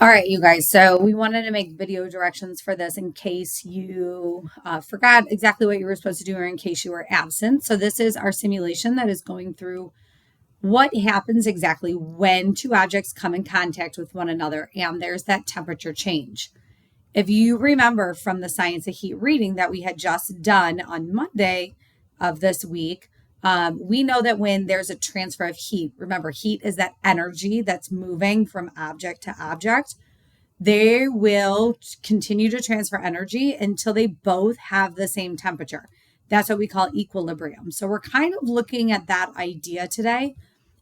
All right, you guys. So we wanted to make video directions for this in case you forgot exactly what you were supposed to do or in case you were absent. So this is our simulation that is going through what happens exactly when two objects come in contact with one another and there's that temperature change. If you remember from the science of heat reading that we had just done on Monday of this week, we know that when there's a transfer of heat, remember, heat is that energy that's moving from object to object. They will continue to transfer energy until they both have the same temperature. That's what we call equilibrium. So we're kind of looking at that idea today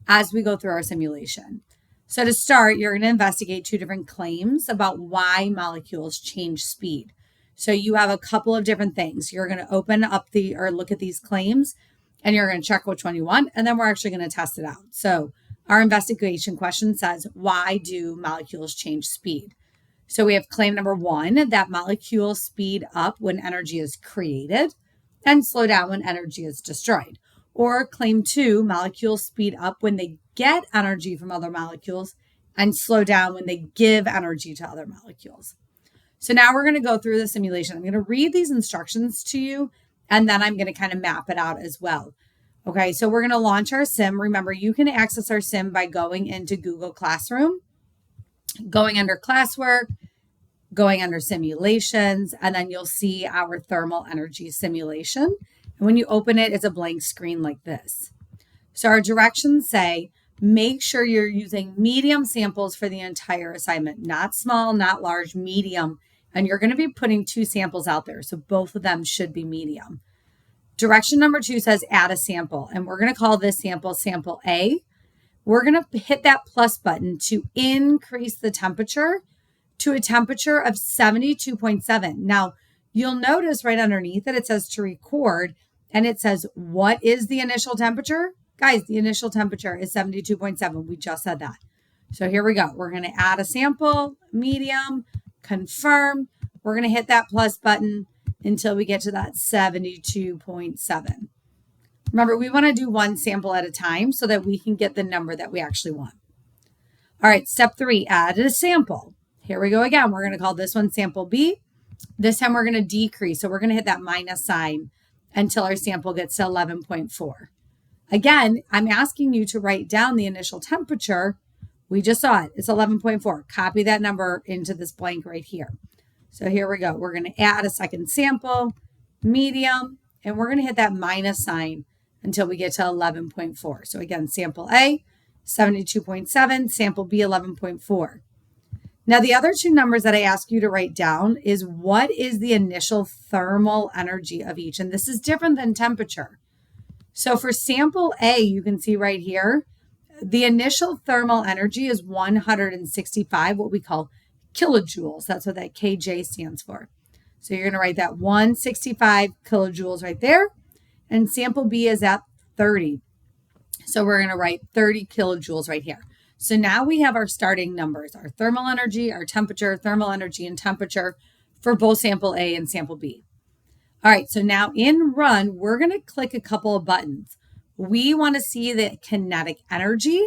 as we go through our simulation. So to start, you're going to investigate two different claims about why molecules change speed. So you have a couple of different things. You're going to open up or look at these claims and you're going to check which one you want. And then we're actually going to test it out. So our investigation question says, why do molecules change speed? So we have claim number one, that molecules speed up when energy is created and slow down when energy is destroyed. Or claim two, molecules speed up when they get energy from other molecules and slow down when they give energy to other molecules. So now we're going to go through the simulation. I'm going to read these instructions to you, and then I'm going to kind of map it out as well. Okay, so we're going to launch our sim. Remember, you can access our sim by going into Google Classroom, going under classwork, going under simulations, and then you'll see our thermal energy simulation. And when you open it, it's a blank screen like this. So our directions say, make sure you're using medium samples for the entire assignment, not small, not large, medium. And you're going to be putting two samples out there. So both of them should be medium. Direction number two says add a sample. And we're going to call this sample A. We're going to hit that plus button to increase the temperature to a temperature of 72.7. Now, you'll notice right underneath it says to record, and it says, what is the initial temperature? Guys, the initial temperature is 72.7. We just said that. So here we go. We're going to add a sample, medium, confirm. We're going to hit that plus button until we get to that 72.7. Remember, we want to do one sample at a time so that we can get the number that we actually want. All right, step three, add a sample. Here we go again. We're going to call this one sample B. This time we're going to decrease. So we're going to hit that minus sign until our sample gets to 11.4. Again, I'm asking you to write down the initial temperature. We just saw it. It's 11.4. Copy that number into this blank right here. So here we go. We're going to add a second sample, medium, and we're going to hit that minus sign until we get to 11.4. So again, sample A, 72.7, sample B, 11.4. Now, the other two numbers that I ask you to write down is what is the initial thermal energy of each? And this is different than temperature. So for sample A, you can see right here, the initial thermal energy is 165, what we call kilojoules. That's what that KJ stands for. So you're going to write that 165 kilojoules right there. And sample B is at 30. So we're going to write 30 kilojoules right here. So now we have our starting numbers, our thermal energy, our temperature, thermal energy, and temperature for both sample A and sample B. All right, so now in Run, we're going to click a couple of buttons. We want to see the kinetic energy,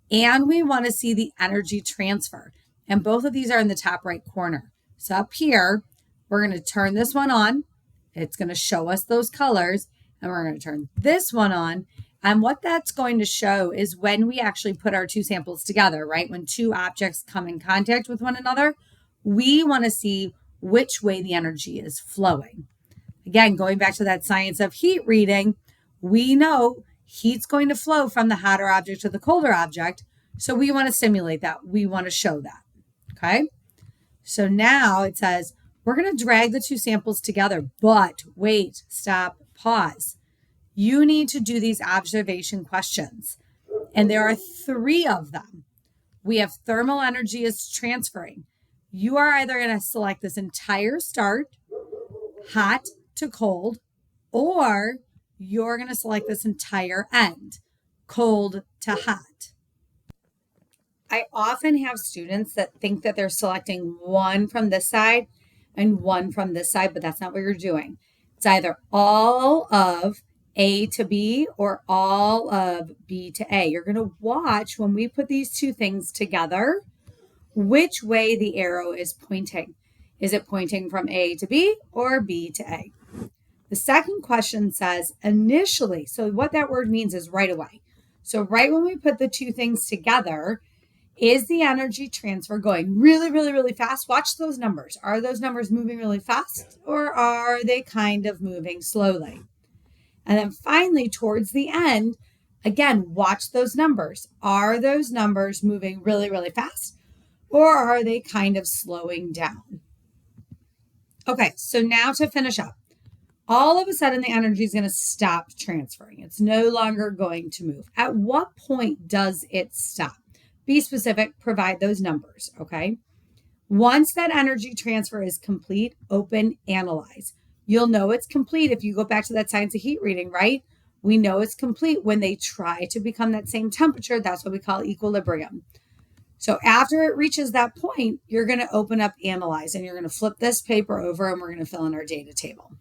and we want to see the energy transfer. And both of these are in the top right corner. So up here, we're going to turn this one on. It's going to show us those colors, and we're going to turn this one on. And what that's going to show is when we actually put our two samples together, right? When two objects come in contact with one another, we want to see which way the energy is flowing. Again, going back to that science of heat reading, we know heat's going to flow from the hotter object to the colder object. So we want to simulate that. We want to show that. Okay. So now it says, we're going to drag the two samples together, but wait, stop, pause. You need to do these observation questions. And there are three of them. We have thermal energy is transferring. You are either going to select this entire start, hot to cold, or you're going to select this entire end, cold to hot. I often have students that think that they're selecting one from this side and one from this side, but that's not what you're doing. It's either all of A to B or all of B to A. You're going to watch when we put these two things together, which way the arrow is pointing. Is it pointing from A to B or B to A? The second question says initially. So what that word means is right away. So right when we put the two things together, is the energy transfer going really, really, really fast? Watch those numbers. Are those numbers moving really fast or are they kind of moving slowly? And then finally, towards the end, again, watch those numbers. Are those numbers moving really, really fast or are they kind of slowing down? Okay, so now to finish up. All of a sudden, the energy is going to stop transferring. It's no longer going to move. At what point does it stop? Be specific, provide those numbers, okay? Once that energy transfer is complete, open, analyze. You'll know it's complete if you go back to that science of heat reading, right? We know it's complete when they try to become that same temperature. That's what we call equilibrium. So after it reaches that point, you're going to open up analyze, and you're going to flip this paper over, and we're going to fill in our data table.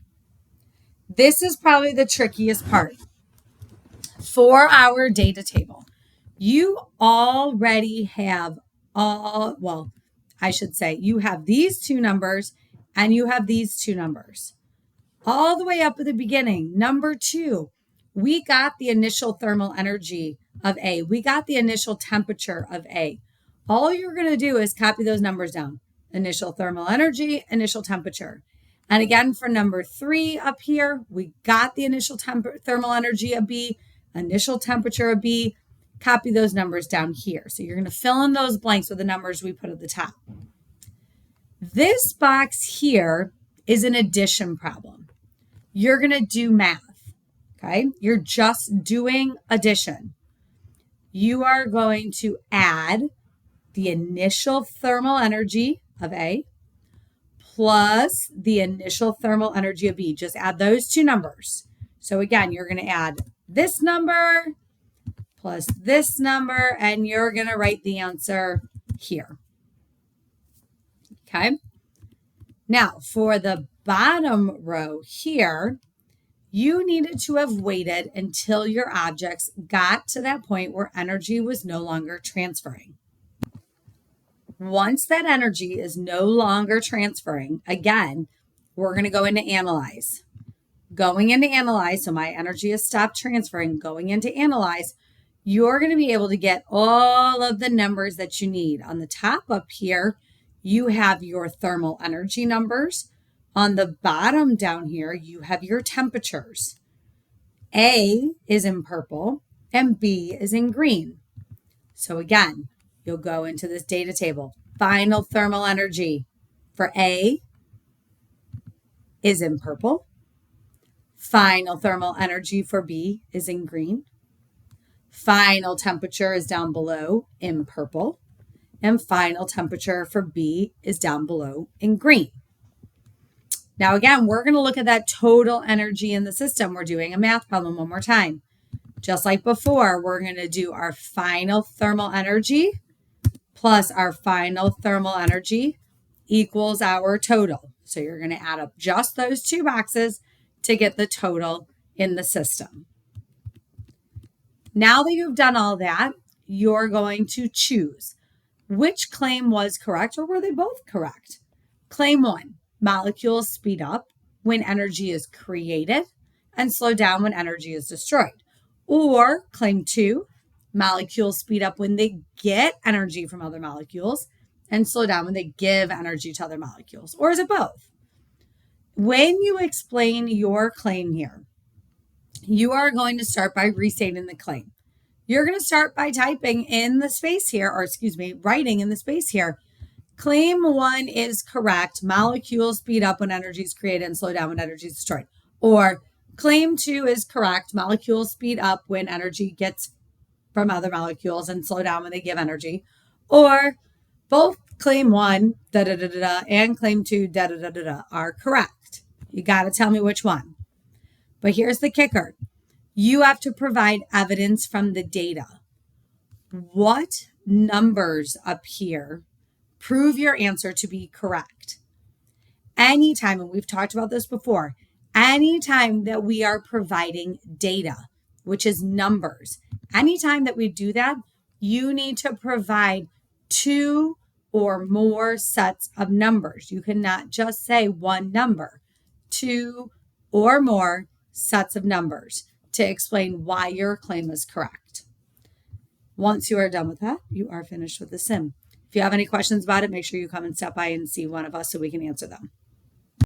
This is probably the trickiest part. For our data table, you already have you have these two numbers and you have these two numbers. All the way up at the beginning, number 2, we got the initial thermal energy of A. We got the initial temperature of A. All you're going to do is copy those numbers down. Initial thermal energy, initial temperature. And again, for number 3 up here, we got the initial thermal energy of B, initial temperature of B. Copy those numbers down here. So you're going to fill in those blanks with the numbers we put at the top. This box here is an addition problem. You're going to do math, okay? You're just doing addition. You are going to add the initial thermal energy of A plus the initial thermal energy of B. Just add those two numbers. So again, you're going to add this number plus this number, and you're going to write the answer here. Okay. Now, for the bottom row here, you needed to have waited until your objects got to that point where energy was no longer transferring. Once that energy is no longer transferring, again, we're going to go into analyze. Going into analyze, so my energy has stopped transferring, going into analyze, you're going to be able to get all of the numbers that you need. On the top up here, you have your thermal energy numbers. On the bottom down here, you have your temperatures. A is in purple and B is in green. So again, you'll go into this data table. Final thermal energy for A is in purple. Final thermal energy for B is in green. Final temperature is down below in purple. And final temperature for B is down below in green. Now, again, we're going to look at that total energy in the system. We're doing a math problem one more time. Just like before, we're going to do our final thermal energy plus our final thermal energy equals our total. So you're going to add up just those two boxes to get the total in the system. Now that you've done all that, you're going to choose which claim was correct, or were they both correct? Claim 1, molecules speed up when energy is created and slow down when energy is destroyed. Or claim 2, molecules speed up when they get energy from other molecules and slow down when they give energy to other molecules. Or is it both? When you explain your claim here, you are going to start by restating the claim. You're going to start by typing in the space here, writing in the space here. Claim 1 is correct. Molecules speed up when energy is created and slow down when energy is destroyed. Or claim 2 is correct. Molecules speed up when energy gets from other molecules and slow down when they give energy. Or both claim 1, and claim 2, are correct. You got to tell me which one. But here's the kicker. You have to provide evidence from the data. What numbers up here prove your answer to be correct? Anytime, and we've talked about this before, anytime that we are providing data, which is numbers, anytime that we do that, you need to provide two or more sets of numbers. You cannot just say one number. 2 or more sets of numbers to explain why your claim is correct. Once you are done with that, you are finished with the sim. If you have any questions about it, make sure you come and stop by and see one of us so we can answer them.